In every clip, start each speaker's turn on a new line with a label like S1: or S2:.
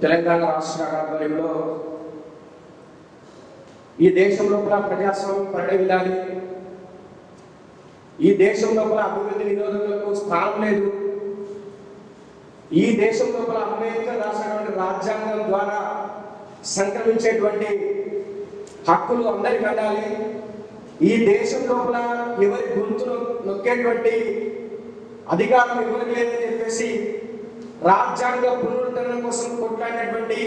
S1: తెలంగాణ రాష్ట్ర ఆధ్వర్యంలో ఈ దేశం లోపల ప్రజాస్వామ్యం పరిడవిల్లాలి, ఈ దేశం లోపల అభివృద్ధి నిరోధకులకు స్థానం లేదు, ఈ దేశం లోపల అంబేద్కర్ రాసినటువంటి రాజ్యాంగం ద్వారా సంక్రమించేటువంటి హక్కులు అందరికీ అందాలి, ఈ దేశం లోపల ఎవరి గొంతును నొక్కేటువంటి అధికారం ఎవరికి లేదని చెప్పేసి రాజ్యాంగ పునరుద్ధరణ కోసం కొట్లాడినటువంటి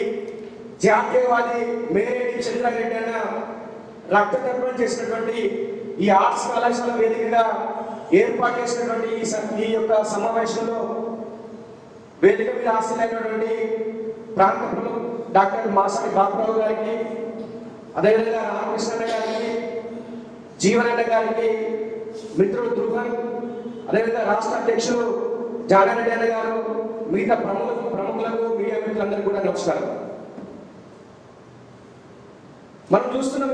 S1: జాతీయవాది మేరేటి చంద్రారెడ్డి అన్న రక్తతర్పణ చేసినటువంటి ఈ ఆర్ట్స్ కళాశాల వేదికగా ఏర్పాటు చేసినటువంటి ఈ యొక్క సమావేశంలో వేదిక మీద హాజరైనటువంటి ప్రాంత ప్రముఖులు డాక్టర్ మాసాని బాబురావు గారికి, అదేవిధంగా రామకృష్ణ గారికి, జీవనన్న గారికి, మిత్రుడు ధ్రువన్, అదేవిధంగా రాష్ట్ర అధ్యక్షులు జానారెడ్డి అన్న గారు, మిగతా ప్రముఖులకు మీడియా మిత్రులందరికీ కూడా నమస్కారం. మనం చూస్తున్నాం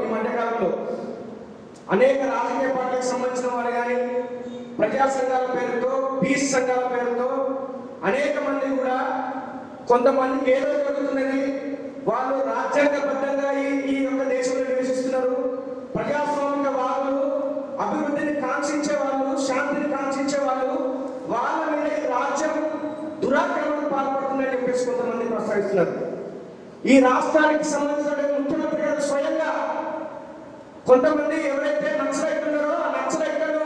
S1: ఈ మధ్యకాలంలో అనేక రాజకీయ పార్టీలకు సంబంధించిన వారు కానీ ప్రజా సంఘాల పేరుతో, పీస్ సంఘాల పేరుతో అనేక మంది కూడా కొంతమందికి ఏదో జరుగుతున్నది, వాళ్ళు రాజ్యాంగబద్ధంగా ఈ యొక్క దేశంలో నివసిస్తున్నారు, ప్రజాస్వామిక వాళ్ళు, అభివృద్ధిని కాంక్షించే వాళ్ళు, శాంతిని కాంక్షించే వాళ్ళు, వాళ్ళ మీద ఈ రాజ్యం దురాక్రమణకు పాల్పడుతుందని చెప్పేసి కొంతమంది ప్రస్తావిస్తున్నారు. ఈ రాష్ట్రానికి సంబంధించిన ముఖ్యమంత్రి గారు స్వయంగా కొంతమంది ఎవరైతే నక్సలైట్లున్నారో ఆ నక్సలైట్లను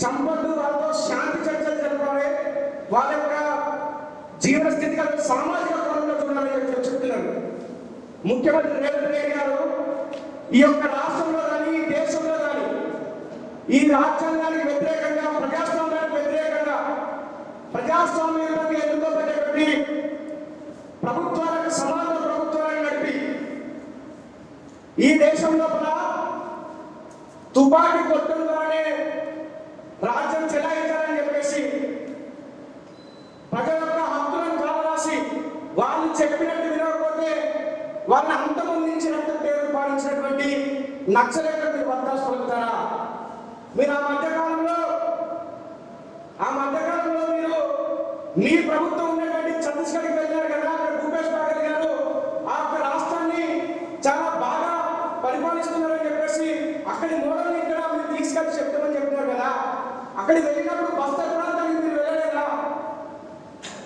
S1: చంపొద్దు, వాళ్ళతో శాంతి చర్చలు జరపాలి, వాళ్ళ యొక్క జీవన స్థితిగతులు సామాజిక కోణంలో చూడాలని చెప్తున్నారు. ముఖ్యమంత్రి రేవంత్ రెడ్డి గారు ఈ యొక్క రాష్ట్రంలో కానీ ఈ దేశంలో కానీ ఈ రాజ్యాంగానికి వ్యతిరేకంగా, ప్రజాస్వామ్యానికి వ్యతిరేకంగా, ప్రజాస్వామ్యానికి ఎన్నుకోబడేటువంటి ప్రభుత్వాలకు సమాన ప్రభుత్వాలను నడిపి ఈ దేశం లోపల తుపాకీ కొట్టంలోనే రాజ్యం చెలాయించాలని చెప్పేసి ప్రజల యొక్క హక్కులను కావరాసి వాళ్ళు చెప్పినట్టు వినకపోతే వాళ్ళని అంతమొందించి రక్తం పేరు పాలించినటువంటి నక్సలైట్లకు మీరు వత్తాసు పలుకుతారా? మీరు ఆ మధ్యకాలంలో మీరు మీ ప్రభుత్వం ఉన్నటువంటి ఛత్తీస్గఢ్కి వెళ్ళారు కదా, అక్కడ భూపేష్ బాగల్ గారు ఆ యొక్క రాష్ట్రాన్ని చాలా బాగా పరిపాలిస్తున్నారని చెప్పేసి అక్కడి మోడల్ని ఇక్కడ మీరు తీసుకొచ్చి చెప్తామని చెప్తున్నారు కదా, అక్కడికి వెళ్ళినప్పుడు బస్తర్ ప్రాంతానికి మీరు వెళ్ళలేదా?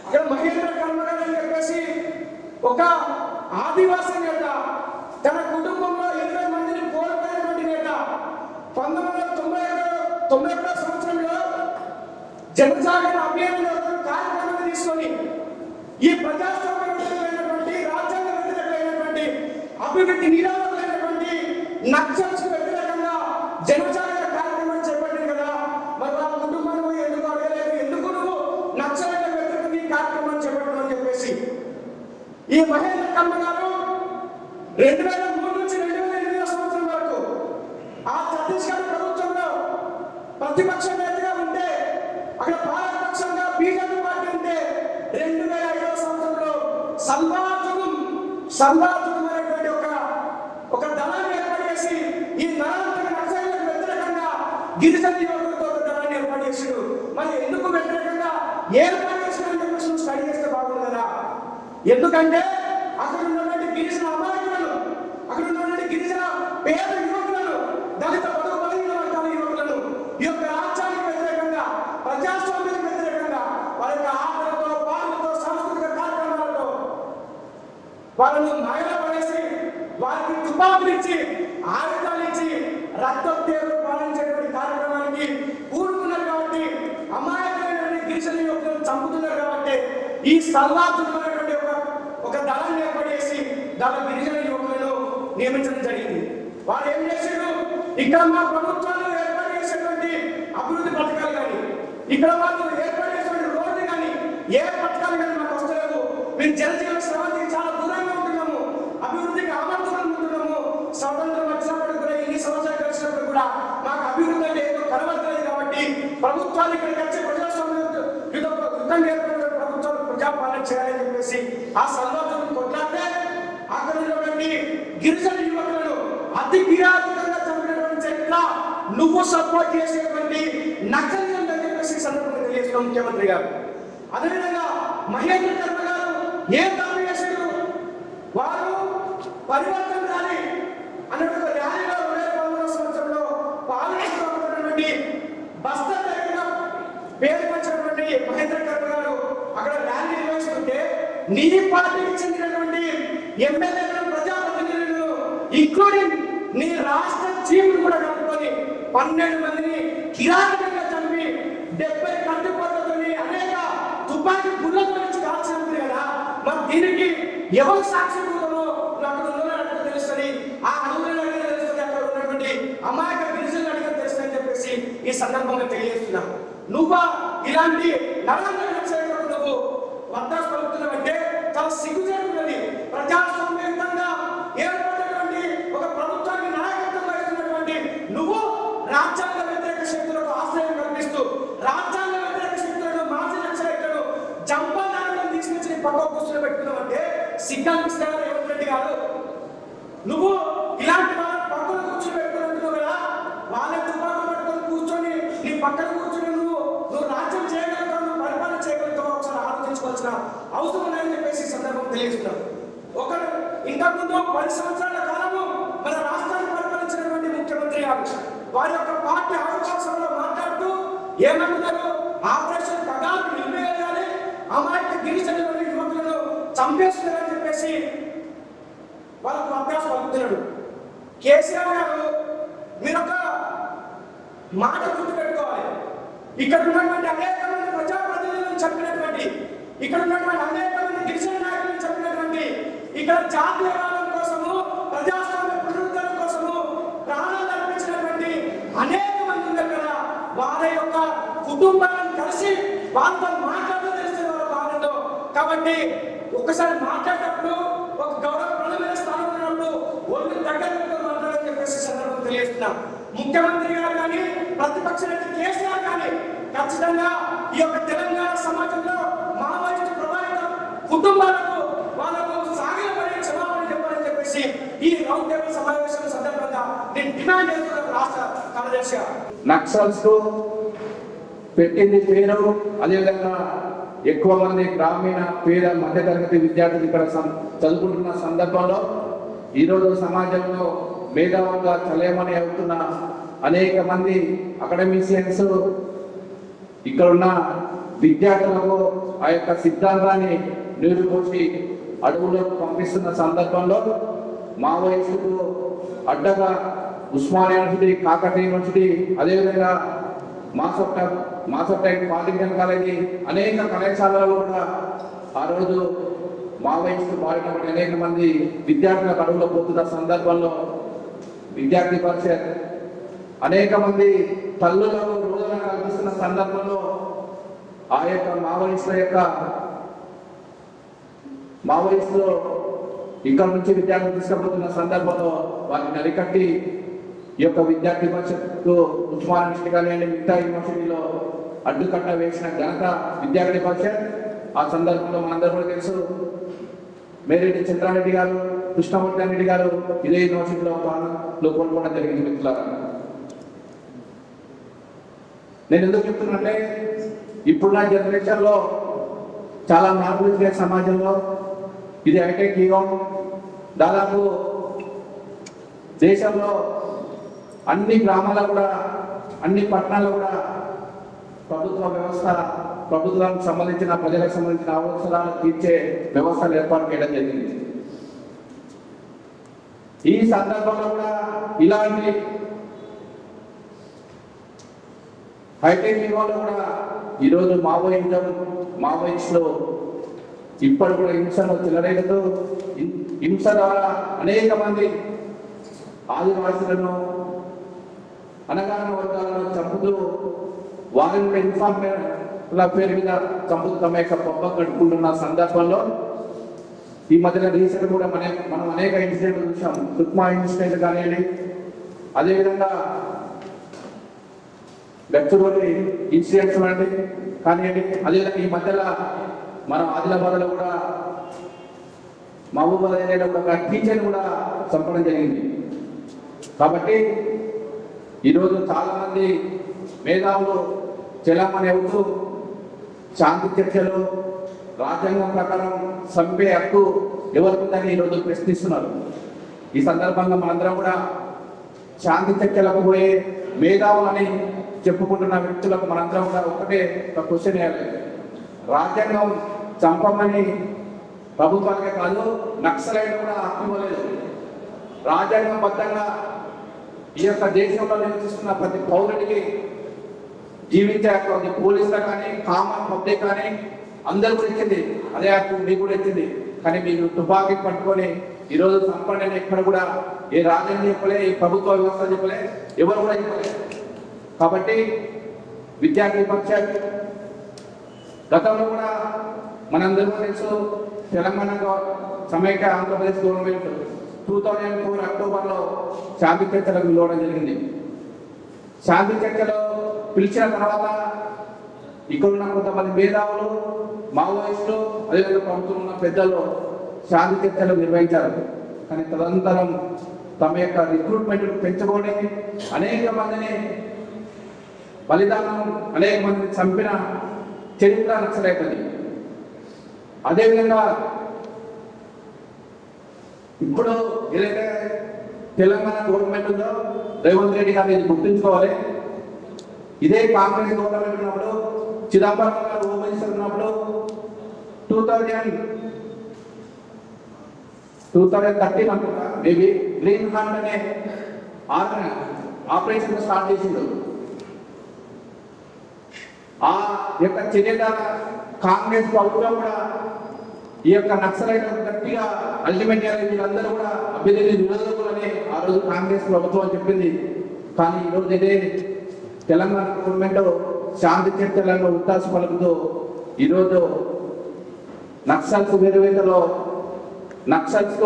S1: అక్కడ మహేంద్ర కర్మగారు అని చెప్పేసి ఒక ఆదివాసీ నేత తన కుటుంబంలో 20 మందిని కోల్పోయినటువంటి నేత 1991 సంవత్సరంలో జనజాగరణ అభియాన్ కార్యక్రమాన్ని తీసుకొని ఈ ప్రజాస్వామ్య వ్యతిరేకమైనటువంటి, రాజ్యాంగ వ్యతిరేకమైనటువంటి, అభివృద్ధి నిరామకులైనటువంటి నక్సల్స్ వ్యతిరేకంగా జనజాగరణ కార్యక్రమాన్ని చేపట్టింది కదా, మరి వాళ్ళ కుటుంబాన్ని ఎందుకు అడగలేదు, ఎందుకు నువ్వు నక్సలైట్ల వ్యతిరేకంగా ఈ కార్యక్రమాన్ని చేపట్టమని చెప్పేసి ఈ మహేంద్ర కర్మ గారు 2003 నుంచి 2008 సంవత్సరం వరకు ఆ ఛత్తీస్గఢ్ ప్రభుత్వంలో ప్రతిపక్ష నేతగా ఉంటే, అక్కడ పాలకపక్షంగా బీజేపీ పార్టీ ఉంటే 2005 సంవత్సరంలో సల్వాజుగం అనేటువంటి ఒక దళాన్ని ఏర్పాటు చేసి ఈ నరాంతక నక్సలైట్లకు వ్యతిరేకంగా గిరిజన యువకులతో ఒక దళాన్ని ఏర్పాటు చేసాడు. మరి ఎందుకు వ్యతిరేకంగా ఏర్పాటు చేసినని చెప్పేసి స్టడీ చేస్తే బాగుంది కదా. ఎందుకంటే అక్కడ ఉన్నటువంటి గిరిజన అమాయకులను, అక్కడ ఉన్నటువంటి గిరిజన పేద యువకులను, దళిత బడుగు బలహీన వర్గాల యువకులను ఈ యొక్క రాజ్యానికి వ్యతిరేకంగా, ప్రజాస్వామ్యానికి వ్యతిరేకంగా వారి యొక్క ఆటలతో, పాటలతో, సాంస్కృతిక కార్యక్రమాలతో వాళ్ళను మాయలో పడేసి వారికి తుపాకులు ఇచ్చి, ఆయుధాలు ఇచ్చి రక్తోత్తేరు పాలించేటువంటి కార్యక్రమానికి కూడుకున్నారు కాబట్టి, అమాయకులైనటువంటి గిరిజన యువకులను చంపుతున్నారు కాబట్టి ఈ సల్వాతున్నటువంటి ఒక దళాన్ని ఏర్పాటు చేసి దాని గిరిజన యువకులను నియమించడం జరిగింది. వారు ఏం చేశారు, ఇక్కడ మా ప్రభుత్వాలు ఏర్పాటు చేసేటువంటి అభివృద్ధి పథకాలు కానీ, ఇక్కడ వాళ్ళు ఏర్పాటు చేసేటువంటి రోడ్లు కానీ, ఏ పథకాలు కానీ మాకు వస్తలేవు, మేము జనజీవన శ్రమానికి చాలా దూరంగా ఉంటున్నాము, అభివృద్ధికి ఆమర్దూరం ఉంటున్నాము, స్వతంత్రం వచ్చినప్పుడు కూడా, ఇన్ని సంవత్సరాలు కలిసినప్పుడు కూడా మాకు అభివృద్ధి అంటే ఏదో కనబడలేదు కాబట్టి ప్రభుత్వాలు ఇక్కడికి వచ్చే ప్రజాస్వామ్య యుద్ధం ఏర్పడిన ప్రభుత్వాలు ప్రజాపాలన చేయాలని చెప్పేసి ఆ సందర్భం కొట్లాడితే అక్కడ ఉన్నటువంటి గిరిజన యువకులను అతి కిరాతకంగా చంపినటువంటి చరిత్ర నువ్వు సపోర్ట్ చేసేటువంటి నక్సలిజం అని చెప్పేసి సందర్భంగా తెలియజేసిన ముఖ్యమంత్రి గారు. అదేవిధంగా మహేంద్ర కర్మ గారు ఏ తప్పు పరివర్తన ర్యాలీ అన్నట్టు ర్యాలీలో 2013 సంవత్సరంలో పాల్గొన్నటువంటి బస్తర్ దగ్గర పేరు వచ్చినటువంటి మహేంద్ర కర్మ గారు అక్కడ ర్యాలీ నిర్వహిస్తుంటే నీ పార్టీకి చెందినటువంటి ఎమ్మెల్యేలను ప్రజాప్రతినిధులను ఇంక్లూడింగ్ నీ రాష్ట్ర చీఫ్ కూడా కలుపుకొని 12 మందిని కిరాతకంగా చంపి 70 కట్టుబడులతో అనేక తుపాకీ గుళ్ళతో నుంచి కాల్చినప్పుడు కదా మరి దీనికి ఎవరు సాక్షిభూతమో అక్కడ ఉన్నట్టు తెలుస్తుంది. ఆ అనుగుణంగా తెలుస్తుంది అక్కడ ఉన్నటువంటి అమాయక గిరిజనులు అడిగిన తెలుస్తుందని చెప్పేసి ఈ సందర్భంగా తెలియజేస్తున్నా. నువ్వు ఇలాంటి నరాంతర నక్సలైట్లకు నువ్వు వత్తాసు పలుకుతున్నావంటే చాలా సిగ్గుచేటున్నది. ప్రజాస్వామ్యంగా ఏర్పడినటువంటి ఒక ప్రభుత్వానికి నాయకత్వం వహిస్తున్నటువంటి నువ్వు రాజ్యాంగ వ్యతిరేక శక్తులకు ఆశ్రయం కల్పిస్తూ రాజ్యాంగ వ్యతిరేక శక్తులను మాజీ నక్సలైట్లను జంపనాలను తీసుకొచ్చి పక్క కూర్చొని పెట్టుకున్నావంటే సిగ్గానిపిస్తారా రేవంత్ రెడ్డి గారు? నువ్వు ఇలాంటి వాళ్ళ పక్కన కూర్చొని పెట్టుకున్నట్టున్నావు కదా, వాళ్ళ తుపాకులు పట్టుకొని కూర్చొని నీ పక్కన కూర్చొని నువ్వు రాజ్యం చేయగలుగుతావు, నువ్వు పరిపాలన చేయగలుగుతావు ఒకసారి ఆలోచించుకోవాల్సిన అవసరం ఉందని చెప్పేసి ఈ సందర్భం తెలియజేస్తున్నాను. ఒకరు ఇంతకుముందు 10 సంవత్సరాల కాలము మన రాష్ట్రాన్ని పరిపాలించినటువంటి ముఖ్యమంత్రి గారు వారి యొక్క పార్టీ అవకాశంలో మాట్లాడుతూ ఏమంటున్నారు, ఆపరేషన్ కగారు నిలిపేయాలి, అమాయక గిరిజనులను యువకులను చంపేస్తున్నారని చెప్పేసి వాళ్ళకు అభ్యాసం పలుకుతున్నాడు. కేసీఆర్ గారు మీరొక మాట గుర్తుపెట్టుకోవాలి. ఇక్కడ ఉన్నటువంటి అనేక మంది ప్రజాప్రతినిధులను చెప్పినటువంటి, ఇక్కడ ఉన్నటువంటి అనేక మంది గిరిజన నాయకులను చెప్పినటువంటి, ఇక్కడ జాతీయవాదం కోసము ప్రజాస్వామ్య పునరుద్ధరణ కోసము ప్రాణాలు అర్పించినటువంటి అనేక మంది ఉన్నారు కదా, వారి యొక్క కుటుంబాలను కలిసి వాళ్ళతో మాట్లాడుతూ తెలిసిన వాళ్ళ భాగంలో. కాబట్టి ఒక్కసారి మాట్లాడేటప్పుడు ఒక గౌరవప్రదమైన స్థానం ఉన్నప్పుడు ఒళ్ళు దగ్గర మాట్లాడాలని చెప్పేసి సందర్భం తెలియజేస్తున్నాం. ముఖ్యమంత్రి గారు కానీ ప్రతిపక్ష నేత కేసీఆర్ కానీ ఖచ్చితంగా ఈ యొక్క తెలంగాణ సమాజంలో మావోయిస్టు ప్రభావిత కుటుంబాలకు వాళ్ళకు సాగిన పడే క్షమాపణ చెప్పాలని చెప్పేసి ఈ రౌండ్ టేబుల్ సమావేశం సందర్భంగా నేను డిమాండ్ చేస్తున్నాను రాష్ట్ర కార్యదర్శిగా.
S2: నక్సల్స్ పెట్టింది పేరు, అదేవిధంగా ఎక్కువ మంది గ్రామీణ పేద మధ్యతరగతి విద్యార్థులు ఇక్కడ చదువుకుంటున్న సందర్భంలో ఈరోజు సమాజంలో మేధావులుగా చలేమని అవుతున్న అనేక మంది అకాడమిషియన్స్ ఇక్కడ ఉన్న విద్యార్థులకు ఆ యొక్క సిద్ధాంతాన్ని నీరుపోసి అడుగులోకి పంపిస్తున్న సందర్భంలో మావోయిస్టుకు అడ్డగా ఉస్మానియా యూనివర్సిటీ, కాకతీయ యూనివర్సిటీ, అదేవిధంగా మాసోటెక్ పాలిటెక్నికల్ కాలేజీ అనేక కళాశాలలో కూడా ఆ రోజు మావోయిస్టు బారిన పడి అనేక మంది విద్యార్థులకు అడుగులో పోతున్న సందర్భంలో విద్యార్థి పరిషత్ అనేక మంది తల్లులకు రోజున కల్పిస్తున్న సందర్భంలో ఆ యొక్క మావోయిస్టులు ఇక్కడ నుంచి విద్యార్థులు తీసుకుపోతున్న సందర్భంలో వారిని అరికట్టి ఈ యొక్క విద్యార్థి పరిషత్తు ఉస్మాన్ యూనివర్సిటీ కానివ్వండి మిగతా యూనివర్సిటీలో అడ్డుకట్ట వేసిన ఘనత విద్యార్థి పరిషత్. ఆ సందర్భంలో మనందరూ కూడా తెలుసు, మేరెడ్డి చంద్రారెడ్డి గారు, కృష్ణవర్ధన్ రెడ్డి గారు ఇదే యూనివర్సిటీలో కోల్పోవడం జరిగింది. మిత్రులారా, నేను ఎందుకు చెప్తున్నంటే ఇప్పుడున్న జనరేషన్లో చాలా మార్పులు జరిగే సమాజంలో ఇది హైటెక్ యుగం. దాదాపు దేశంలో అన్ని గ్రామాల్లో కూడా అన్ని పట్టణాల్లో కూడా ప్రభుత్వానికి సంబంధించిన ప్రజలకు సంబంధించిన అవసరాలు తీర్చే వ్యవస్థలు ఏర్పాటు చేయడం జరిగింది. ఈ సందర్భంలో కూడా ఇలాంటి హైటెక్ యుగంలో కూడా ఈరోజు మావోయిస్టులు ఇప్పటి కూడా హింసను చెలరేగుతూ హింస ద్వారా అనేక మంది ఆదివాసులను అనగాహన వర్గాలను చంపుతూ వారిని ఇన్ఫార్మేట్ల పేరు మీద చంపుతూ తమ యొక్క పబ్బం గడుపుకుంటున్న సందర్భంలో ఈ మధ్యన రీసెంట్ కూడా మనం అనేక ఇన్సిడెంట్లు చూసాం. సుక్మా ఇన్సిడెంట్ కానివ్వండి, అదేవిధంగా గచ్చిబౌలి ఇన్సిడెంట్స్ కానివ్వండి, అదేవిధంగా ఈ మధ్యలో మనం ఆదిలాబాద్లో కూడా మహబూబాద్ ఏరియాలో కూడా టీచర్ని కూడా చంపడం జరిగింది. కాబట్టి ఈరోజు చాలామంది మేధావులు చెలామణి అవుతూ శాంతి చర్చలు రాజ్యాంగం ప్రకారం చంపే హక్కు ఎవరికి ఉందని ఈరోజు ప్రశ్నిస్తున్నారు. ఈ సందర్భంగా మనందరం కూడా శాంతి చర్చలకు పోయే మేధావులని చెప్పుకుంటున్న వ్యక్తులకు మనందరం కూడా ఒకటే ఒక క్వశ్చన్ వేయాలి. రాజ్యాంగం చంపమని ప్రభుత్వానికే కాదు నక్సలైట్ కూడా హక్కు ఇవ్వలేదు. రాజ్యాంగబద్ధంగా ఈ యొక్క దేశంలో నివసిస్తున్న ప్రతి పౌరుడికి జీవించే హక్కు పోలీసులు కానీ కామన్ పబ్లిక్ కానీ అందరూ కూడా ఇచ్చింది. అదే హక్కు మీకు కూడా ఇచ్చింది. కానీ మీరు తుపాకీ పట్టుకొని ఈరోజు సంపన్న ఎక్కడ కూడా ఏ రాజ్యాంగం చెప్పలే, ఏ ప్రభుత్వ వ్యవస్థ చెప్పలే, ఎవరు కూడా చెప్పలే. కాబట్టి విద్యార్థి పక్షాలు గతంలో కూడా మనందరూ తెలుసు, తెలంగాణ సమైక్య ఆంధ్రప్రదేశ్ గవర్నమెంట్ 2004 అక్టోబర్లో శాంతి చర్చలకు పిలవడం జరిగింది. శాంతి చర్చలో పిలిచిన తర్వాత ఇక్కడున్న కొంతమంది మేధావులు, మావోయిస్టులు, అదేవిధంగా ప్రభుత్వం ఉన్న పెద్దలు శాంతి చర్చలు నిర్వహించారు. కానీ తదనంతరం తమ యొక్క రిక్రూట్మెంట్ పెంచుకొని అనేక మందిని బలిదానం, అనేక మందిని చంపిన చరిత్ర నక్సలైట్ది. అదేవిధంగా ఇప్పుడు ఏదైతే తెలంగాణ గవర్నమెంట్ ఉందో రేవంత్ రెడ్డి గారు ఇది గుర్తుంచుకోవాలి. ఇదే కాంగ్రెస్ గవర్నమెంట్ ఉన్నప్పుడు, చిదంబరం గారు హోమ్ మినిస్టర్ ఉన్నప్పుడు 2013 అనుకుంటా మేబీ గ్రీన్ హంట్ అనే ఆపరేషన్ స్టార్ట్ చేసిండు. ఆ యొక్క చర్యల కాంగ్రెస్ ప్రభుత్వం కూడా ఈ యొక్క నక్సలైట్ గట్టిగా అల్టిమేట్ వీళ్ళందరూ కూడా అభ్యర్థి నిరోధకులని ఆ రోజు కాంగ్రెస్ ప్రభుత్వం చెప్పింది. కానీ ఈరోజు ఇదే తెలంగాణ గవర్నమెంట్ శాంతి చర్చలను ఉత్తాస పలుకుతూ ఈరోజు నక్సల్స్ వేరువేతలో నక్సల్స్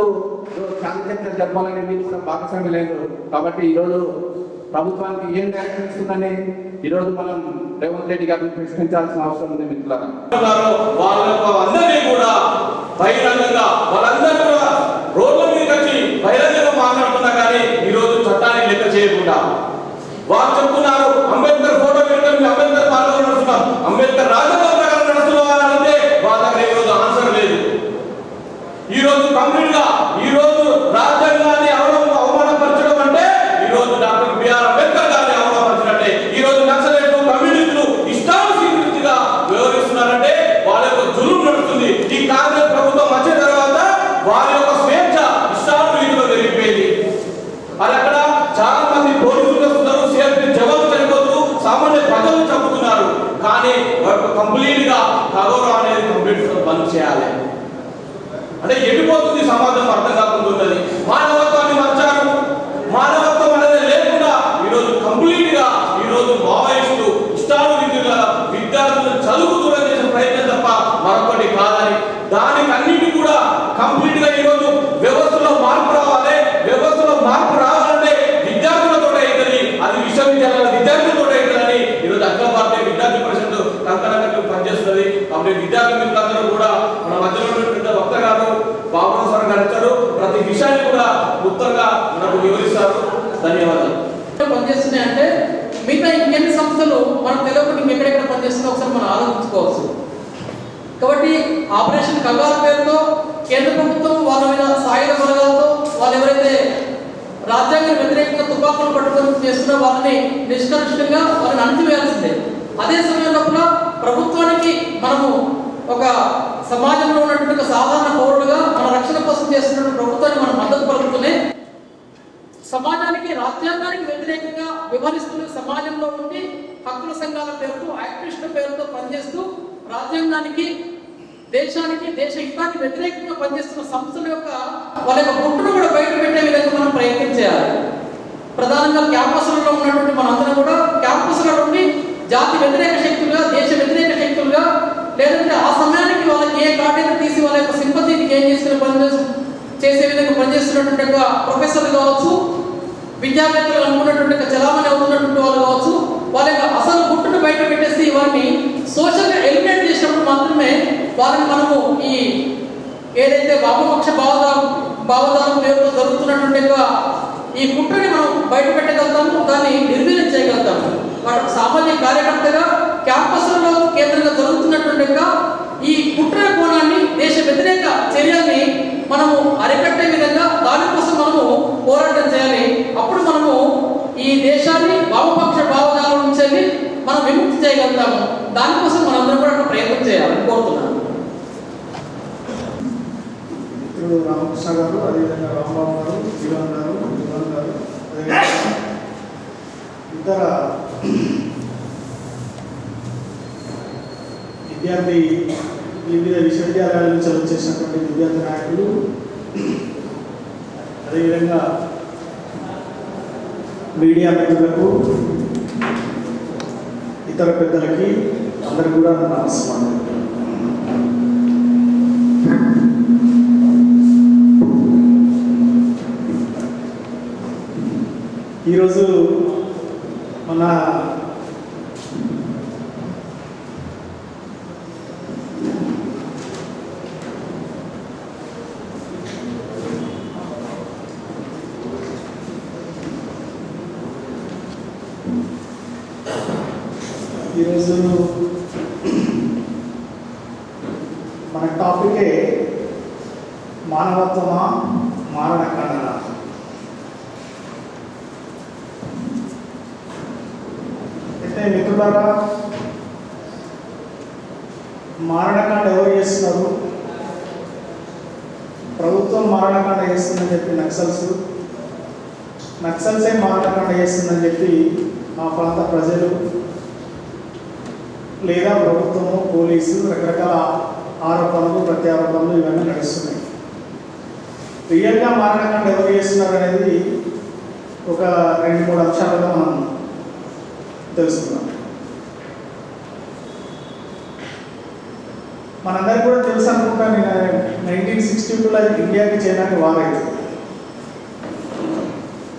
S2: శాంతి చర్చలు జరపాలని వీళ్ళు కూడా భాగస్వామి లేదు. కాబట్టి ఈరోజు ప్రభుత్వానికి ఏం డైరెక్షన్ ఇస్తుందని ఈరోజు మనం రేవంత్ రెడ్డి గారిని ప్రశ్నించాల్సిన అవసరం ఉంది. మిత్రులారా,
S3: వాళ్ళందరినీ కూడా బహిరంగంగా వాళ్ళందరూ కూడా రోడ్ల మీద వచ్చి బహిరంగంగా మాట్లాడుతున్నా కానీ ఈరోజు చట్టాన్ని లెక్క చేయకుండా వాళ్ళు చెప్తున్నారు అంబేద్కర్ ఫోటో పెట్టుకొని అంబేద్కర్ మార్గంలో నడుస్తున్నాం, అంబేద్కర్ రాజ్యాంగం ప్రకారం నడుస్తున్నారంటే వాళ్ళ దగ్గర ఈరోజు ఆన్సర్ లేదు. ఈరోజు కంప్లీట్ గా ఈరోజు రాజ్యాంగాన్ని అవమానపరచడం అంటే ఈరోజు డాక్టర్ బిఆర్ అంబేద్కర్ గారిని అవమానపరిచినట్టే. ఈరోజు నక్సలైట్లు, కమ్యూనిస్టులు ఇష్టానుసీకృతిగా వ్యవహరిస్తున్నారంటే వాళ్ళ యొక్క జులుం నడుస్తుంది. ఈ కాంగ్రెస్ ప్రభుత్వం వచ్చిన తర్వాత వారి యొక్క స్వేచ్ఛ ఇష్టానురీతిలో పెరిగిపోయింది. అది అక్కడ చాలా మంది పోలీసులు వస్తున్నారు, సిఆర్పీ జవాన్లు చనిపోతున్నారు, సామాన్య ప్రజలు చంపుతున్నారు. కానీ కంప్లీట్ గా కగౌరవ అనేది కంప్లీట్ బంద్ చేయాలి. అంటే ఎడిపోతుంది సమాజం, అర్థం కాకుండా ఉన్నది. మానవత్వాన్ని మర్చారు. మానవత్వం అనేది లేకుండా ఈరోజు కంప్లీట్ గా ఈరోజు మావోయిస్టులు ఇష్టానురీతిగా విద్యార్థులను చదువు దూరం చేసే ప్రయత్నం తప్ప మరొకటి కాదని, దానికి అన్నిటి కూడా కంప్లీట్ గా ఈరోజు వ్యవస్థలో మార్పు రావాలి. వ్యవస్థలో మార్పు రావాలంటే విద్యార్థులతో అవుతుంది, అది విశ్వవిద్యాలయాల విద్యార్థులతో అవుతుందని ఈరోజు అఖిల భారతీయ విద్యార్థి పరిషత్ కంకణంగా పనిచేస్తుంది. కాబట్టి విద్యార్థి మిత్రులందరూ కూడా మన మధ్యలో వక్త గారు బాబు సార్ గారు ఇచ్చారు, ప్రతి విషయాన్ని కూడా ఉత్తరంగా మనకు వివరిస్తారు. ధన్యవాదాలు.
S4: పనిచేస్తున్నాయి అంటే మిగతా ఇంకెన్ని సంస్థలు మనకు తెలియకుండా ఇంకెక్కడెక్కడ పనిచేస్తుందో ఒకసారి మనం ఆలోచించుకోవచ్చు. కాబట్టి ఆపరేషన్ కంగారు పేరుతో కేంద్ర ప్రభుత్వం వాళ్ళ మీద సాయుధ బలగాలతో వాళ్ళు ఎవరైతే రాజ్యాంగం వ్యతిరేకంగా తుపాకులు పట్టుకొని చేస్తున్న వాళ్ళని నిష్కర్షంగా వాళ్ళని అణిచివేయాల్సిందే. అదే సమయంలో కూడా ప్రభుత్వానికి మనము ఒక సమాజంలో ఉన్నటువంటి ఒక సాధారణ పౌరుడుగా మన రక్షణ కోసం చేస్తున్నటువంటి ప్రభుత్వాన్ని మనం మద్దతు పలుకుతూనే సమాజానికి, రాజ్యాంగానికి వ్యతిరేకంగా వ్యవహరిస్తున్న సమాజంలో ఉండి హక్కుల సంఘాల పేరుతో, యాక్టివిస్టుల పేరుతో పనిచేస్తూ రాజ్యాంగానికి, దేశానికి, దేశ హితానికి వ్యతిరేకంగా పనిచేస్తున్న సంస్థల యొక్క వాళ్ళ యొక్క గుట్టును కూడా బయట పెట్టే విధంగా మనం ప్రయత్నం చేయాలి. ప్రధానంగా క్యాంపస్లలో ఉన్నటువంటి మనందరం కూడా క్యాంపస్ల నుండి జాతి వ్యతిరేక శక్తులుగా, దేశ వ్యతిరేక శక్తులుగా, లేదంటే ఆ సమయానికి వాళ్ళకి ఏ కార్డును తీసి వాళ్ళ యొక్క సింపతిని గెయిన్ చేసుకుని చేసే విధంగా పనిచేస్తున్నటువంటి ప్రొఫెసర్లు కావచ్చు, విద్యావేత్తలు అనుకున్నటువంటి చలామణి అవుతున్నటువంటి వాళ్ళు కావచ్చు, వాళ్ళ యొక్క అసలు గుట్టును బయట పెట్టేసి వారిని సోషల్గా ఎలిమినేట్ చేసినప్పుడు మాత్రమే వాళ్ళని మనము ఈ ఏదైతే వామపక్ష భావదానం పేరుతో జరుగుతున్నటువంటి ఈ కుట్రని మనం బయట పెట్టగలుగుతాము, దాన్ని నిర్వీర్యం చేయగలుగుతాము. వాటి సామాజిక కార్యకర్తగా క్యాంపస్లలో కేంద్రంగా జరుగుతున్నటువంటి ఈ కుట్ర కోణాన్ని, దేశ వ్యతిరేక చర్యల్ని మనము అరికట్టే విధంగా దానికోసం మనము పోరాటం చేయాలి. అప్పుడు మనము ఈ దేశాన్ని వామపక్ష భావజాలం నుంచి వెళ్ళి మనం విముక్తి చేయగలుగుతాము. దానికోసం మనందరం కూడా ప్రయత్నం చేయాలని కోరుతున్నాను.
S5: ఇప్పుడు రామకృష్ణ గారు, అదేవిధంగా రాంబాబు గారు, జీవన్ గారు, జీవన్ గారు, అదేవిధంగా ఇతర విద్యార్థి వివిధ విశ్వవిద్యాలయాల నుంచి వచ్చేసినటువంటి విద్యార్థి నాయకులు, అదేవిధంగా మీడియా మిత్రులకు, ఇతర పెద్దలకి అందరికీ కూడా నమస్కారం. ఈరోజు మన మన టాపికే మానవత్వమా మారణకాండ. అయితే మిత్రులారా, మారణకాండ ఎవరు చేస్తున్నారు? ప్రభుత్వం మారణకాండ చేస్తుందని చెప్పి నక్సల్సే మారణకాండ చేస్తుందని చెప్పి మా ప్రాంత ప్రజలు లేదా ప్రభుత్వము, పోలీసు రకరకాల ఆరోపణలు, ప్రత్యారోపణలు ఇవన్నీ నడుస్తున్నాయి. రియల్గా మారణకాండ ఎవరు చేస్తున్నారు అనేది ఒక 2-3 అంశాలుగా మనం తెలుసుకున్నాం. మనందరికీ కూడా తెలుసు అనుకుంటా, 1962లో ఇండియాకి చైనాకి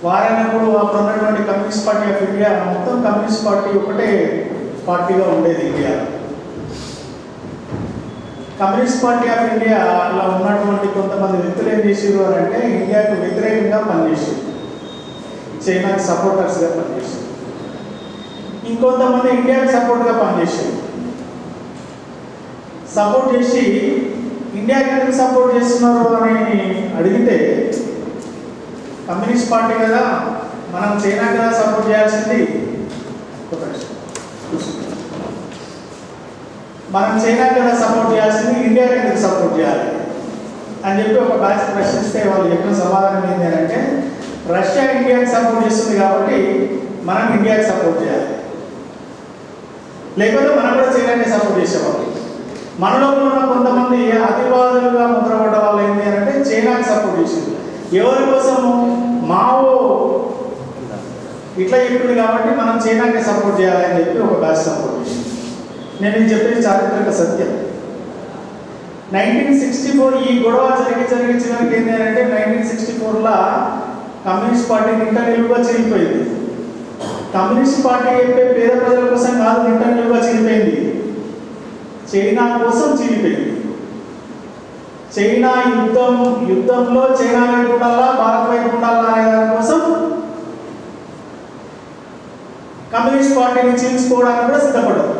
S5: వారైనప్పుడు అప్పుడు ఉన్నటువంటి కమ్యూనిస్ట్ పార్టీ ఆఫ్ ఇండియా, మొత్తం కమ్యూనిస్ట్ పార్టీ ఒకటే పార్టీగా ఉండేది India. Communist party of India అలా ఉన్నటువంటి కొంతమంది వ్యక్తులు ఏం చేసారు అని అంటే, ఇండియాకు వ్యతిరేకంగా పనిచేసారు, చైనాకి సపోర్టర్స్గా పనిచేసారు. ఇంకొంతమంది ఇండియాకి సపోర్ట్గా పనిచేసారు. సపోర్ట్ చేసి ఇండియాకి ఎందుకు సపోర్ట్ చేస్తున్నారు అని అడిగితే, కమ్యూనిస్ట్ పార్టీ కదా, మనం చైనా కదా సపోర్ట్ చేయాల్సింది, మనం చైనా కదా సపోర్ట్ చేయాల్సింది, ఇండియాకి ఎందుకు సపోర్ట్ చేయాలి అని చెప్పి ఒక బ్యాచ్ ప్రశ్నిస్తే వాళ్ళు చెప్పిన సమాధానం ఏంటి అంటే, రష్యా ఇండియాకి సపోర్ట్ చేస్తుంది కాబట్టి మనం ఇండియాకి సపోర్ట్ చేయాలి, లేకపోతే మనం కూడా చైనాకి సపోర్ట్ చేసేవాళ్ళు. మనలో ఉన్న కొంతమంది అతివాదులుగా ముద్రపడ్డ వాళ్ళు ఏంటి అంటే, చైనాకి సపోర్ట్ చేసింది. ఎవరి కోసము? మావో ఇట్లా చెప్పింది కాబట్టి మనం చైనాకి సపోర్ట్ చేయాలని చెప్పి ఒక బ్యాచ్ సపోర్ట్ చేసింది. నేను ఇది చెప్పేది చారిత్రక సత్యం. 1964 ఈ గొడవ జరిగి చివరికి ఏంటి అంటే, 1964లో కమ్యూనిస్ట్ పార్టీ నింట నిలువుగా చీలిపోయింది. కమ్యూనిస్ట్ పార్టీ చెప్పే పేద ప్రజల కోసం కాదు నింట నిలువుగా చీలిపోయింది, చైనా కోసం చీలిపోయింది. చైనా యుద్ధంలో చైనా వైపు ఉండాలా, భారత్ వైపు ఉండాలా అనే దానికోసం కమ్యూనిస్ట్ పార్టీని చీల్చుకోవడానికి కూడా సిద్ధపడ్డారు.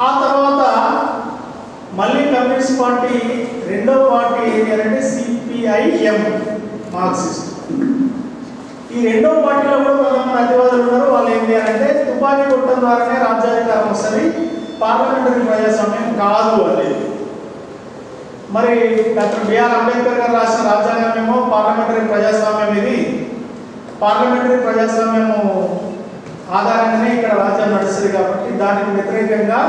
S5: ఆ తర్వాత మళ్ళీ కమ్యూనిస్ట్ పార్టీ రెండో పార్టీ ఏంటి అంటే సిపిఐఎం, మార్క్సిస్ట్. ఈ రెండో పార్టీలో కూడా కొంతమంది అతివాదులు ఉన్నారు. వాళ్ళు ఏంటి అంటే, తుపాకీ కొట్టడం ద్వారానే రాజ్యాధికారం వస్తుంది, పార్లమెంటరీ ప్రజాస్వామ్యం కాదు అనేది. మరి డాక్టర్ బిఆర్ అంబేద్కర్ గారు రాసిన రాజ్యాంగం ఏమో పార్లమెంటరీ ప్రజాస్వామ్యం, ఇది పార్లమెంటరీ ప్రజాస్వామ్యము ఆధారంగానే ఇక్కడ రాజ్యం నడుస్తుంది కాబట్టి దానికి వ్యతిరేకంగా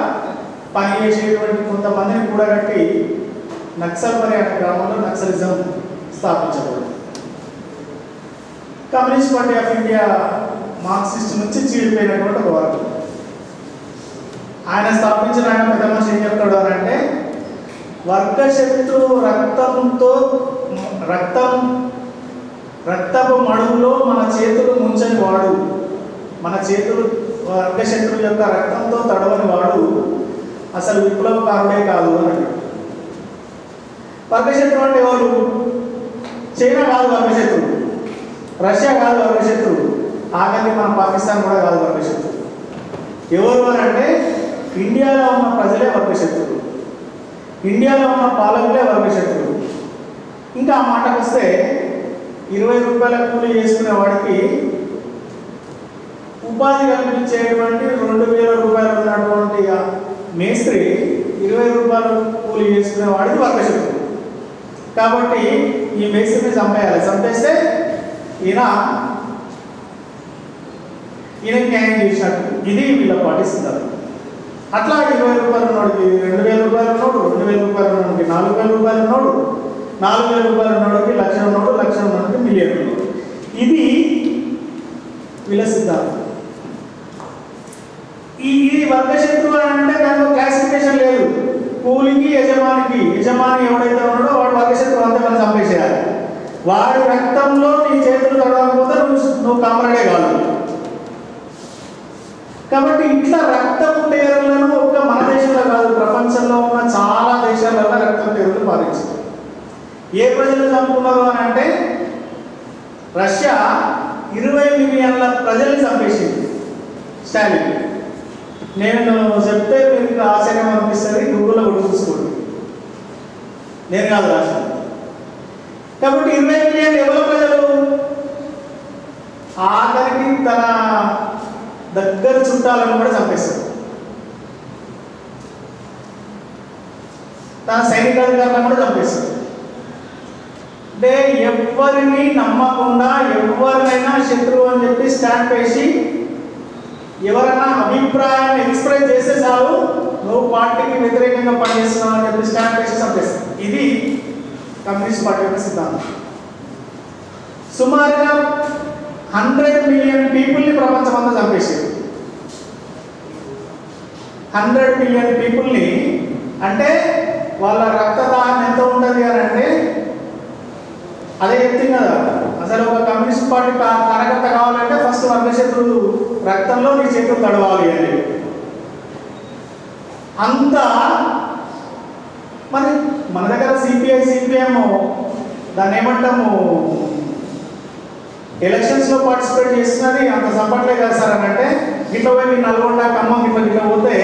S5: పనిచేసేటువంటి కొంతమందిని కూడగట్టి నక్సల్పరి అనే గ్రామంలో నక్సలిజం స్థాపించబడింది. Communist party of India Marxist నుంచి చీలిపోయినటువంటి ఒక వర్గం. ఆయన స్థాపించిన ఆయన పెద్ద మనిషి ఏం చెప్తాడు అని అంటే, వర్గశత్రు రక్తపు మడుగులో మన చేతులు ముంచని వాడు, మన చేతులు వర్గశత్రువు యొక్క రక్తంతో తడవని వాడు అసలు విప్లవకారుడే కాదు అని అన్నాడు. వర్గశత్రువు అంటే ఎవరు? చైనా కాదు వర్గశత్రువు, రష్యా కాదు వర్గశత్రువు, ఆఖరికి మన పాకిస్తాన్ కూడా కాదు వర్గశత్రువు. ఎవరు అని అంటే, ఇండియాలో ఉన్న ప్రజలే వర్గశత్రువు, ఇండియాలో ఉన్న పాలకులే వర్గశత్రువు. ఇంకా ఆ మాటకు వస్తే, 20 రూపాయల కూలి చేసుకునే వాడికి ఉపాధి కల్పించేటువంటి 2000 రూపాయలు ఉన్నటువంటి మేస్త్రి 20 రూపాయలు కూలి చేసుకునే వాడికి వర్గశత్రువు. కాబట్టి ఈ మేస్త్రిని చంపేయాలి. చంపేస్తే ఈయన న్యాయం చేసినట్టు. ఇది వీళ్ళ పాటిస్తున్నారు. అట్లా 20 రూపాయలు ఉన్నోడికి 2000 రూపాయలు ఉన్నాడు, 2000 రూపాయలు ఉన్నోడికి 4000 రూపాయలు ఉన్నాడు, 4000 రూపాయలు ఉన్నోడికి 1,00,000 ఉన్నాడు, 1,00,000 ఉన్నోడికి మిలియన్ ఉన్నాడు. ఇది వీళ్ళ సిద్ధాంతం. ఇది వర్గశత్రువు అని అంటే దానికి క్లాసిఫికేషన్ లేదు. కూలికి యజమానికి, యజమాని ఎవడైతే ఉన్నాడో వాడు వర్గశత్రువు అంతే, మనం చంపేసేయాలి. వాడి రక్తంలో నీ చేతులు తడవకపోతే నువ్వు కామరడే కాదు. కాబట్టి ఇట్లా రక్తం టేరులను ఒక్క మన దేశంలో కాదు, ప్రపంచంలో ఉన్న చాలా దేశాలలో రక్తం టేరులు పాలించింది. ఏ ప్రజలు చంపుకున్నారు అని అంటే రష్యా 20 మిలియన్ల ప్రజల్ని చంపేసింది స్టాలిన్. నేను చెప్తే మీకు ఆశ్చర్యం అనిపిస్తుంది, గూగుల్లో కూడా చూసుకోండి, నేను కాదు రాశాను. కాబట్టి 20 మిలియన్ ఎవరి ప్రజలు? ఆఖరికి తన దగ్గర చుట్టాలను కూడా చంపేస్తారు. తన సైనికాధికారులను కూడా చంపేస్తారు. అంటే ఎవరిని నమ్మకుండా ఎవరినైనా శత్రువు అని చెప్పి స్టాంప్ వేసి ఎవరైనా అభిప్రాయాన్ని ఎక్స్ప్రెస్ చేస్తే చాలు నువ్వు పార్టీకి వ్యతిరేకంగా పనిచేస్తున్నావు అని చెప్పి స్టాంప్ వేసి చంపేస్తారు. ఇది కమ్యూనిస్ట్ పార్టీ యొక్క సిద్ధాంతం. సుమారుగా 100 మిలియన్ పీపుల్ని ప్రపంచం అంతా చంపేసారు. 100 మిలియన్ పీపుల్ని అంటే వాళ్ళ రక్తదాహం ఎంత ఉంటుంది అని అంటే అదే చెప్తుంది కదా. అసలు ఒక కమ్యూనిస్ట్ పార్టీ కార్యకర్త కావాలంటే ఫస్ట్ వర్గశత్రువు రక్తంలో నీ చేతులు తడవాలి అని. అంతా మరి మన దగ్గర సిపిఐ సిపిఎం దాన్ని ఏమంటాము ఎలక్షన్స్లో పార్టిసిపేట్ చేస్తున్నది అంత సపోర్ట్లే కదా సార్ అని అంటే ఇట్లా పోయి నల్గొండ ఖమ్మం ఇట్లా పోతే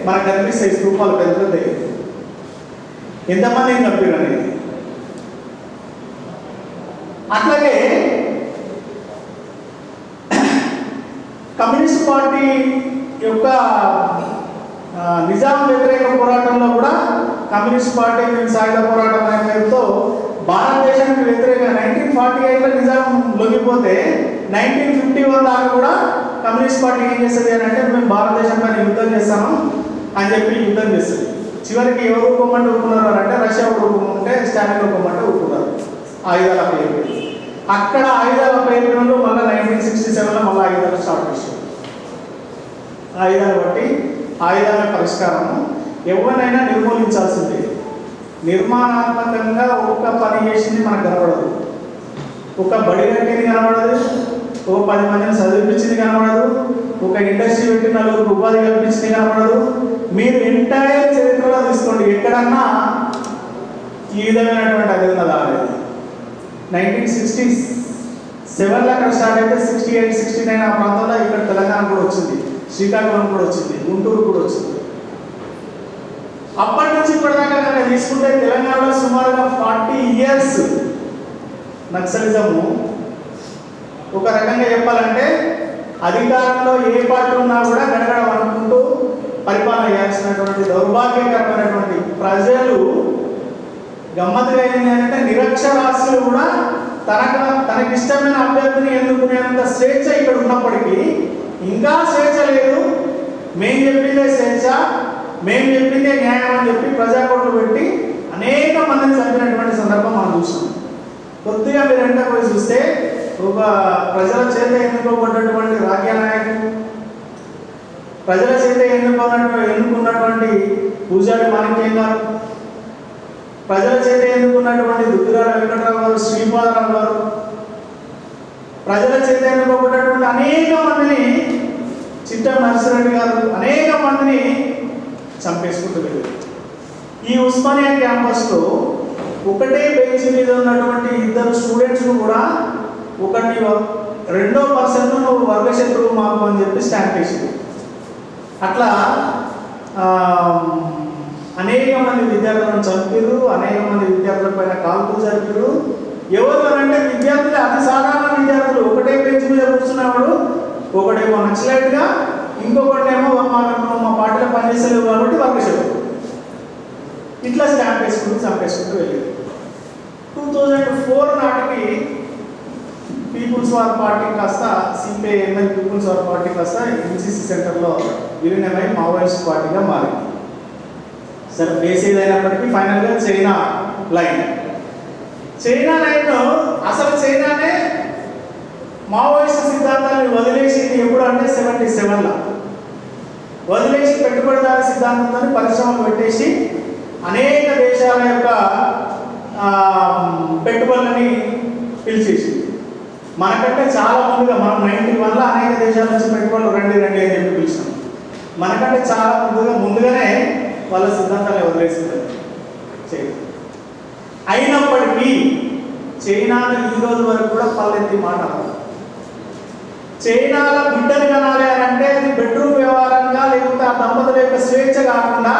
S5: మనకు కనిపిస్తాయి స్థూపాలు పెద్ద పెద్ద. ఎంతమంది చంపారు అనేది. అట్లాగే కమ్యూనిస్ట్ పార్టీ యొక్క నిజాం వ్యతిరేక పోరాటంలో కూడా కమ్యూనిస్ట్ పార్టీ సాయుధ పోరాటం అనే పేరుతో భారతదేశానికి వ్యతిరేకంగా 1948లో నిజాం లొంగిపోతే 1951 దాకా కూడా కమ్యూనిస్ట్ పార్టీ ఏం చేస్తుంది అని అంటే మేము భారతదేశం పైన యుద్ధం చేస్తాము అని చెప్పి యుద్ధం చేస్తుంది. చివరికి ఎవరు ఒప్పుకోమంటే ఒప్పుకున్నారు అని అంటే రష్యా ఒప్పుకుంటే స్టాలిన్ ఒప్పుకోమంటే ఒప్పుకున్నారు. ఆయుధాల పేరు అక్కడ ఆయుధాల పేరు మళ్ళీ 1967లో మళ్ళీ ఆయుధాలు స్టార్ట్ చేశారు. ఆయుధాలు బట్టి ఆయుధాల పరిష్కారము ఎవరినైనా నిర్మూలించాల్సిందే. నిర్మాణాత్మకంగా ఒక్క పని చేసింది మనకు కనబడదు. ఒక బడి కట్టింది కనబడదు, ఒక 10 మందిని చదివించింది కనబడదు, ఒక ఇండస్ట్రీ పెట్టి 4 ఉపాధి కల్పించింది కనబడదు. మీరు ఎంటైర్ చరిత్రలో తీసుకోండి, ఎక్కడన్నా ఈ విధమైనటువంటి అది ఉన్నదా అనేది. 1967లో అక్కడ స్టార్ట్ అయితే 68, 69 ఆ ప్రాంతంలో ఇక్కడ తెలంగాణ కూడా వచ్చింది, శ్రీకాకుళం కూడా వచ్చింది, గుంటూరు కూడా వచ్చింది. అప్పటి నుంచి ఇప్పటిదాకా కనుక తీసుకుంటే తెలంగాణలో సుమారుగా 40 ఇయర్స్ నక్సలిజము. ఒక రకంగా చెప్పాలంటే అధికారంలో ఏ పార్టీ ఉన్నా కూడా గడగడ అనుకుంటూ పరిపాలన చేయాల్సినటువంటి దౌర్భాగ్యకరమైనటువంటి ప్రజలు. గమ్మత్తుగా ఏంటి అంటే నిరక్షరాస్యులు కూడా తనకిష్టమైన అభ్యర్థిని ఎన్నుకునేంత స్వేచ్ఛ ఇక్కడ ఉన్నప్పటికీ ఇంకా స్వేచ్ఛ లేదు. మేము చెప్పిందే స్వేచ్ఛ, మేము చెప్పిందే న్యాయం అని చెప్పి ప్రజాకోట్లు పెట్టి అనేక మందిని చంపినటువంటి సందర్భం మనం చూసాం. కొద్దిగా మీరు వెంట పోయి చూస్తే ఒక ప్రజల చేత ఎన్నుకోబడ్డటువంటి రాజ్య నాయకులు, ప్రజల చేత ఎన్నుకున్నటువంటి పూజారి మాణిక్యం గారు, ప్రజల చేత ఎన్నుకున్నటువంటి దుద్దిరాల వెంకటరావు గారు, శ్రీపాదరావు గారు, ప్రజల చేత ఎన్నుకోబడ్డటువంటి అనేక మందిని, చిట్టం నర్సిరెడ్డి గారు, అనేక మందిని చంపేసుకుంటూ వెళ్ళారు. ఈ ఉస్మానియా క్యాంపస్లో ఒకటే బెంచ్ మీద ఉన్నటువంటి 2 స్టూడెంట్స్ను కూడా ఒకటి 2వ పర్సన్ నువ్వు వర్గశత్రువు మాకు అని చెప్పి స్టాంప్ వేసింది. అట్లా అనేక మంది విద్యార్థులను చంపారు, అనేక మంది విద్యార్థుల పైన కాల్పులు జరిపారు. ఎవరు అంటే విద్యార్థులు, అతి సాధారణ విద్యార్థులు. ఒకటే బెంచ్ మీద కూర్చున్నవాడు ఒకడేమో నక్సలైట్గా, ఇంకొకటేమో మా పార్టీలో పనిచేస్తలేవు కాబట్టి వర్గశివుడు. ఇట్లా స్టాంప్ వేసుకుంటూ చంపేసుకుంటూ వెళ్ళేది. 2004 నాటికి పీపుల్స్ వార్ పార్టీ కాస్త సిపిఐఎంఎల్ పీపుల్స్ వార్ పార్టీ కాస్త ఎన్సిసి సెంటర్లో విలీనమై మావోయిస్ట్ పార్టీగా మారింది. సరే బేసిక్ అయినప్పటికీ ఫైనల్గా చైనా లైన్ అసలు చైనానే మావోయిస్ట్ సిద్ధాంతాన్ని వదిలేసింది ఎప్పుడు అంటే 77లో వదిలేసి పెట్టుబడిదారు సిద్ధాంతంతో పరిశ్రమలు పెట్టేసి అనేక దేశాల యొక్క పెట్టుబడులని పిలిచేసింది. మనకంటే చాలా ముందుగా మనం 91లో అనేక దేశాల నుంచి పెట్టుబడులు రండి అని చెప్పి పిలిచినాం. మనకంటే చాలా ముందుగానే వాళ్ళ సిద్ధాంతాన్ని వదిలేసింది చైనా. అయినప్పటికీ చైనాను ఈ రోజు వరకు కూడా పల్లెత్తి మాట్లాడాలి. చైనాలో బిడ్డలు కనాలి అని అంటే అది బెడ్రూమ్ వ్యవహారంగా, లేకపోతే ఆ దంపతుల యొక్క స్వేచ్ఛ కాకుండా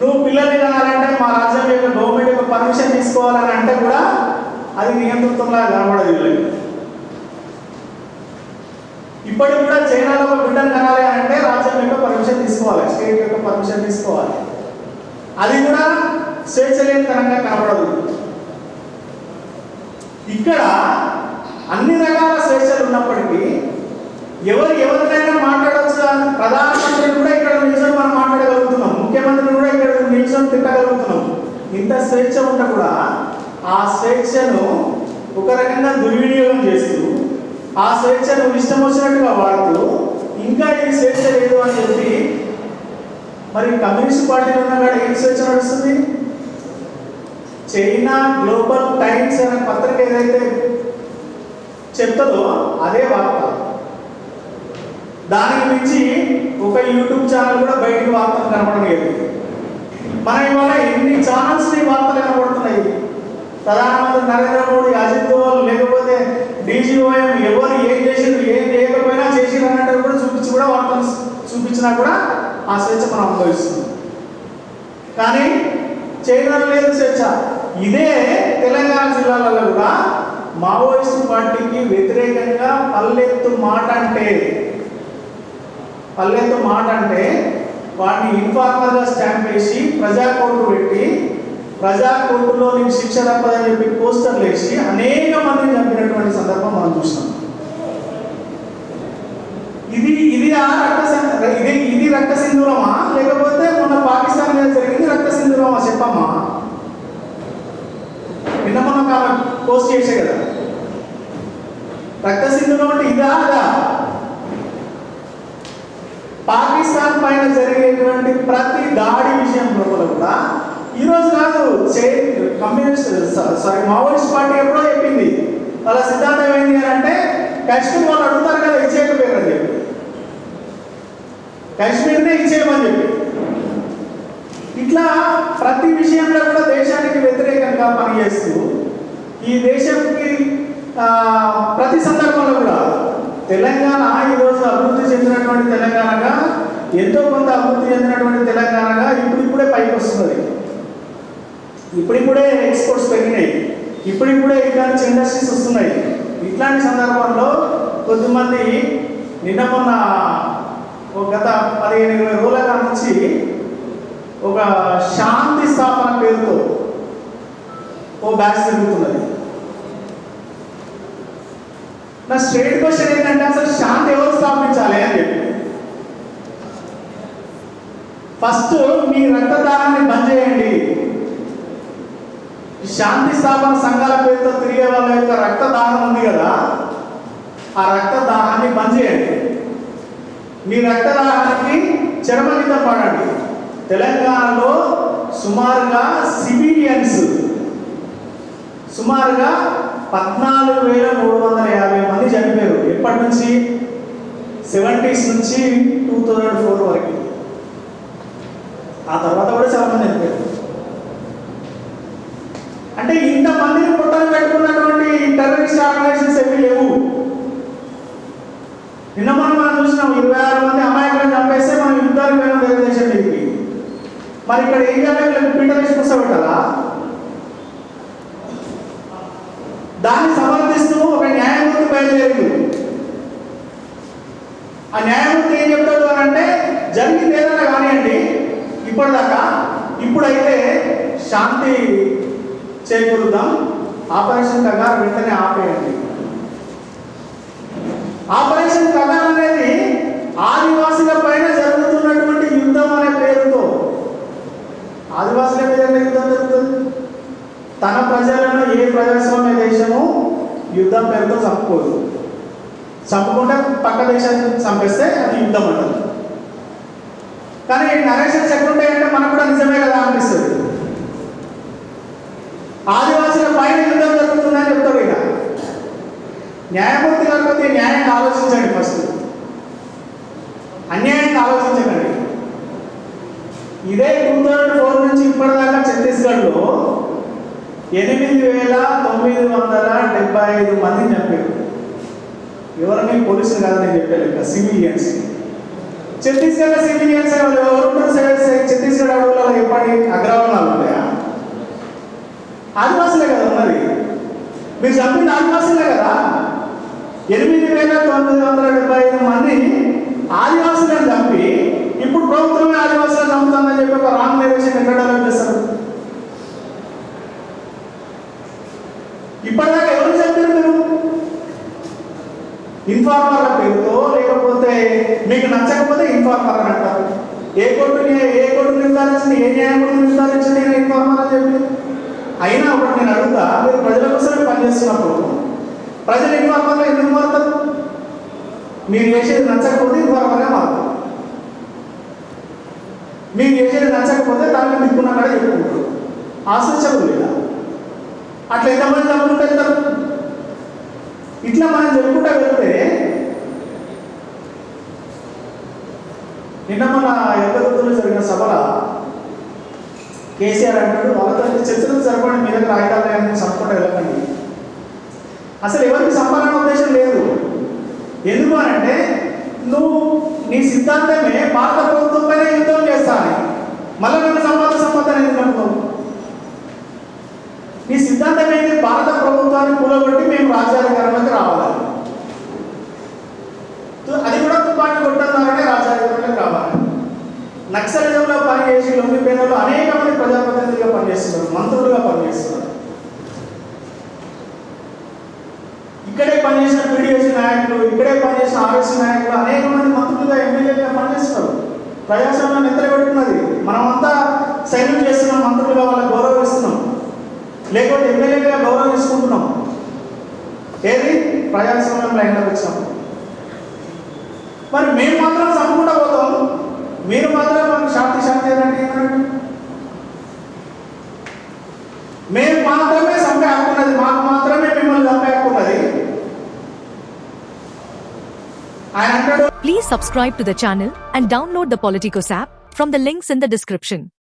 S5: నువ్వు పిల్లల్ని కనాలంటే మా రాజ్యం యొక్క గవర్నమెంట్ యొక్క పర్మిషన్ తీసుకోవాలని అంటే కూడా అది నియంతృత్వంలా కనబడదు. ఇప్పటికి కూడా చైనాలో ఒక బిడ్డను కనాలి అంటే రాజ్యం యొక్క పర్మిషన్ తీసుకోవాలి, స్టేట్ యొక్క పర్మిషన్ తీసుకోవాలి. అది కూడా స్వేచ్ఛ లేని తరంగా కనబడదు. ఇక్కడ అన్ని రకాల స్వేచ్ఛలు ఉన్నప్పటికీ ఎవరినైనా మాట్లాడవచ్చు. ప్రధానమంత్రిని కూడా ఇక్కడ నిల్చొని మనం మాట్లాడగలుగుతున్నాం, ముఖ్యమంత్రిని కూడా ఇక్కడ నిల్చొని తిట్టగలుగుతున్నాం. ఇంత స్వేచ్ఛ ఉంటే కూడా ఆ స్వేచ్ఛను ఒక రకంగా దుర్వినియోగం చేస్తూ, ఆ స్వేచ్ఛను ఇష్టం వచ్చినట్టుగా వాడుతూ, ఇంకా ఇది స్వేచ్ఛ లేదు అని చెప్పి మరి కమ్యూనిస్ట్ పార్టీలో ఉన్నవాడు ఏం స్వేచ్ఛ నడుస్తుంది? చైనా గ్లోబల్ టైమ్స్ అనే పత్రిక ఏదైతే చెప్తుందో అదే వార్త. దానికి మించి ఒక యూట్యూబ్ ఛానల్ కూడా బయటికి వార్తలు కనపడలేదు. మన ఇవాళ ఎన్ని ఛానల్స్ వార్తలు కనబడుతున్నాయి. ప్రధానమంత్రి నరేంద్ర మోడీ, అజిత్ దోవల్, లేకపోతే డీజీఓఎం ఎవరు ఏం చేసిరు, ఏం చేయకపోయినా చేసిరు అన్నట్టు కూడా కూడా వార్తలు చూపించినా కూడా ఆ స్వేచ్ఛ మనం అనుభవిస్తున్నాం. కానీ చైనాలో లేదు స్వేచ్ఛ. ఇదే తెలంగాణ జిల్లాలలో కూడా మావోయిస్ట్ పార్టీకి వ్యతిరేకంగా పల్లెత్తు మాట అంటే వాడిని ఇన్ఫార్మర్గా స్టాంప్ వేసి ప్రజా కోర్టు పెట్టి, ప్రజా కోర్టులో నీకు శిక్ష తప్పదని చెప్పి పోస్టర్లు వేసి అనేక మందిని చంపినటువంటి సందర్భం మనం చూసినాం. ఇది రక్త సింధూరమా, లేకపోతే మొన్న పాకిస్తాన్ మీద జరిగింది రక్త సింధూరమా చెప్పమ్మా. నిన్న మొన్న పోస్ట్ చేసే కదా రక్త సింధూరం అంటే ఇదా అదా? పాకిస్తాన్ పైన జరిగేటువంటి ప్రతి దాడి విషయంలో కూడా ఈరోజు కాదు, మావోయిస్ట్ పార్టీ ఎప్పుడో చెప్పింది. వాళ్ళ సిద్ధాంతం ఏంటి అని అంటే కాశ్మీర్ వాళ్ళు అడుగుతారు కదా ఇచ్చేయకపోయారు అని చెప్పి, కాశ్మీర్నే ఇచ్చేయమని చెప్పి. ఇట్లా ప్రతి విషయంలో కూడా దేశానికి వ్యతిరేకంగా పనిచేస్తూ ఈ దేశానికి ప్రతి సందర్భంలో కూడా తెలంగాణ ఈరోజు అభివృద్ధి చెందినటువంటి తెలంగాణగా, ఎంతో కొంత అభివృద్ధి చెందినటువంటి తెలంగాణగా ఇప్పుడిప్పుడే పైకి వస్తున్నది. ఇప్పుడిప్పుడే ఎక్స్పోర్ట్స్ పెరిగినాయి, ఇప్పుడిప్పుడే ఇట్లాంటి ఇండస్ట్రీస్ వస్తున్నాయి. ఇట్లాంటి సందర్భంలో కొద్దిమంది నిన్న మొన్న గత 15-20 రోజుల నుంచి ఒక శాంతి స్థాపన పేరుతో ఓ బ్యాచ్ జరుగుతున్నది. నా స్ట్రేట్ క్వశ్చన్ ఏంటంటే అసలు శాంతి ఎవరు స్థాపించాలి అని చెప్పి. ఫస్ట్ మీ రక్తదానాన్ని బంద్ చేయండి. శాంతి స్థాపన సంఘాల పేరుతో తిరిగే వాళ్ళ యొక్క రక్తదానం ఉంది కదా, ఆ రక్తదానాన్ని బంద్ చేయండి. మీ రక్తదానానికి చరమగీతం పాడండి. తెలంగాణలో సుమారుగా సివిలియన్స్ సుమారుగా 14,350 మంది చనిపోయారు. ఎప్పటి నుంచి? 70s నుంచి 2004 వరకు. ఆ తర్వాత కూడా చాలా మంది చనిపోయారు. అంటే ఇంతమందిని పొట్టలు పెట్టుకున్నటువంటి టెర్రరిస్ట్ ఆర్గనైజేషన్స్ ఏమీ లేవు. నిన్న మనం చూసినాం 26 మంది అమాయకులను చంపేస్తే మనం యుద్ధానికి పోయిన వేరే దేశం దిగి. మరి ఇక్కడ ఏం చేయాలి? పీటర్ వేసి కూర్చోబెట్టాలా? దాన్ని సమర్థిస్తూ ఒక న్యాయమూర్తి బయలుదేరింది. ఆ న్యాయమూర్తి ఏం చెప్తాడు అని అంటే, జరిగింది ఏదైనా కానివ్వండి ఇప్పటిదాకా, ఇప్పుడైతే శాంతి చేకూరుద్దాం, ఆపరేషన్ కగార్ వెంటనే ఆపేయండి. ఆపరేషన్ కగార్ అనేది ఆదివాసుల పైన జరుగుతున్నటువంటి యుద్ధం అనే పేరుతో, ఆదివాసుల మీద యుద్ధం జరుగుతుంది. తన ప్రజలను ఏ ప్రజాస్వామ్య దేశము యుద్ధం పేరుతో చంపుకోదు. చంపుకుంటే పక్క దేశాన్ని చంపేస్తే అది యుద్ధం అంటారు. కానీ నరేషన్స్ ఎట్లుంటాయంటే మనకు కూడా నిజమే కదా అనిపిస్తుంది. ఆదివాసుల పైన యుద్ధం జరుగుతుందని చెప్తాడు. ఇక న్యాయమూర్తి కాకపోతే న్యాయంగా ఆలోచించండి. ఫస్ట్ అన్యాయంగా ఆలోచించకండి. ఇదే 2004 నుంచి ఇప్పటిదాకా ఛత్తీస్గఢ్లో 8,975 మందిని చంపారు. ఎవరిని పోలీసులు కాదు నేను చెప్పాను, సివిలియన్స్. ఛత్తీస్గఢ్ సివిలియన్స్ ఛత్తీస్గఢ్ అడవులలో ఎప్పటి అగ్రవర్ణాలు ఉన్నాయా? ఆదివాసులే కదా ఉన్నది. మీరు చంపింది ఆదివాసులే కదా. 8,975 మంది ఆదివాసులను చంపి ఇప్పుడు ప్రభుత్వమే ఆదివాసులను చంపుతుందని చెప్పి ఒక రాంగ్ నేరేషన్ ఎక్కడ డెవలప్ చేస్తారు? ఇప్పటిదాకా ఎవరు చెప్పారు మీరు? ఇన్ఫార్మర్ల పేరుతో, లేకపోతే మీకు నచ్చకపోతే ఇన్ఫార్మర్ అని అంటారు. ఏ కోర్టు నిర్ధారించింది, ఏ న్యాయమూర్తి నిర్ధారించింది ఇన్ఫార్మర్ అని చెప్పి? అయినా ఒకటి నేను అడుగుతా, మీరు ప్రజల కోసమే పనిచేస్తున్నప్పుడు ప్రజలు ఇన్ఫార్మర్గా ఎందుకు మారుతారు? మీరు చేసేది నచ్చకపోతే ఇన్ఫార్మర్గా మారుతారు. మీరు చేసేది నచ్చకపోతే దాన్ని దిక్కున్నా కూడా చెప్పుకుంటారు. ఆశించదు లేదా? అట్లా ఎంతమంది చదువుకుంటే వెళ్తారు? ఇట్లా మనం చెప్పుకుంటా వెళ్తే నిన్న మన ఎల్లరులో జరిగిన సభలో కేసీఆర్ అంటాడు, వాళ్ళతో చర్చలకు సరిపడి మీ దగ్గర ఆయుధాలయాన్ని చంపుకుంటూ వెళ్ళకండి. అసలు ఎవరికి సంపాదన ఉద్దేశం లేదు. ఎందుకు అని అంటే, నువ్వు నీ సిద్ధాంతమే భారత ప్రభుత్వంపైనే యుద్ధం చేస్తాను, మళ్ళీ నేను సంపాదన ఎందుకు నమ్ముతావు? నీ సిద్ధాంతం ఏంటి? భారత ప్రభుత్వాన్ని కూలగొట్టి మేము రాజ్యాధికారంలోకి రావాలి. అది కూడా తుపాకీ కొట్టడానే రాజ్యాధికారంలోకి రావాలి. నక్సలిజంలో పనిచేసి లొంగిపోయిన వాళ్ళు అనేక మంది ప్రజాప్రతినిధులుగా పనిచేస్తున్నారు, మంత్రులుగా పనిచేస్తున్నారు. ఇక్కడే పనిచేసిన పీడిఎస్ నాయకులు, ఇక్కడే పనిచేసిన ఆర్ఎస్ నాయకులు అనేక మంది మంత్రులుగా, ఎమ్మెల్యేలుగా పనిచేస్తున్నారు. ప్రజాస్వామ్యాన్ని ఎత్తరబెట్టుకున్నది. మనమంతా సైన్యం చేస్తున్నాం, మంత్రులుగా వాళ్ళకి గౌరవిస్తున్నాం, లేకపోతే ఎమ్మెల్యేగా గౌరవం తీసుకుంటున్నాం. ఏది? ప్రజాస్వామ్యం లైన్లోకి వచ్చినప్పుడు. మరి మేము మాత్రం చంపుకుంటూ పోతాం, మీరు మాత్రం మనకు శాంతి అంటే ఏమంటే? మేము మాత్రమే చంపే హక్కున్నది, మాకు మాత్రమే మిమ్మల్ని చంపే హక్కున్నది. ఆయన అంటాడు.
S6: Please subscribe to the channel and download the Politicos app from the links in the description.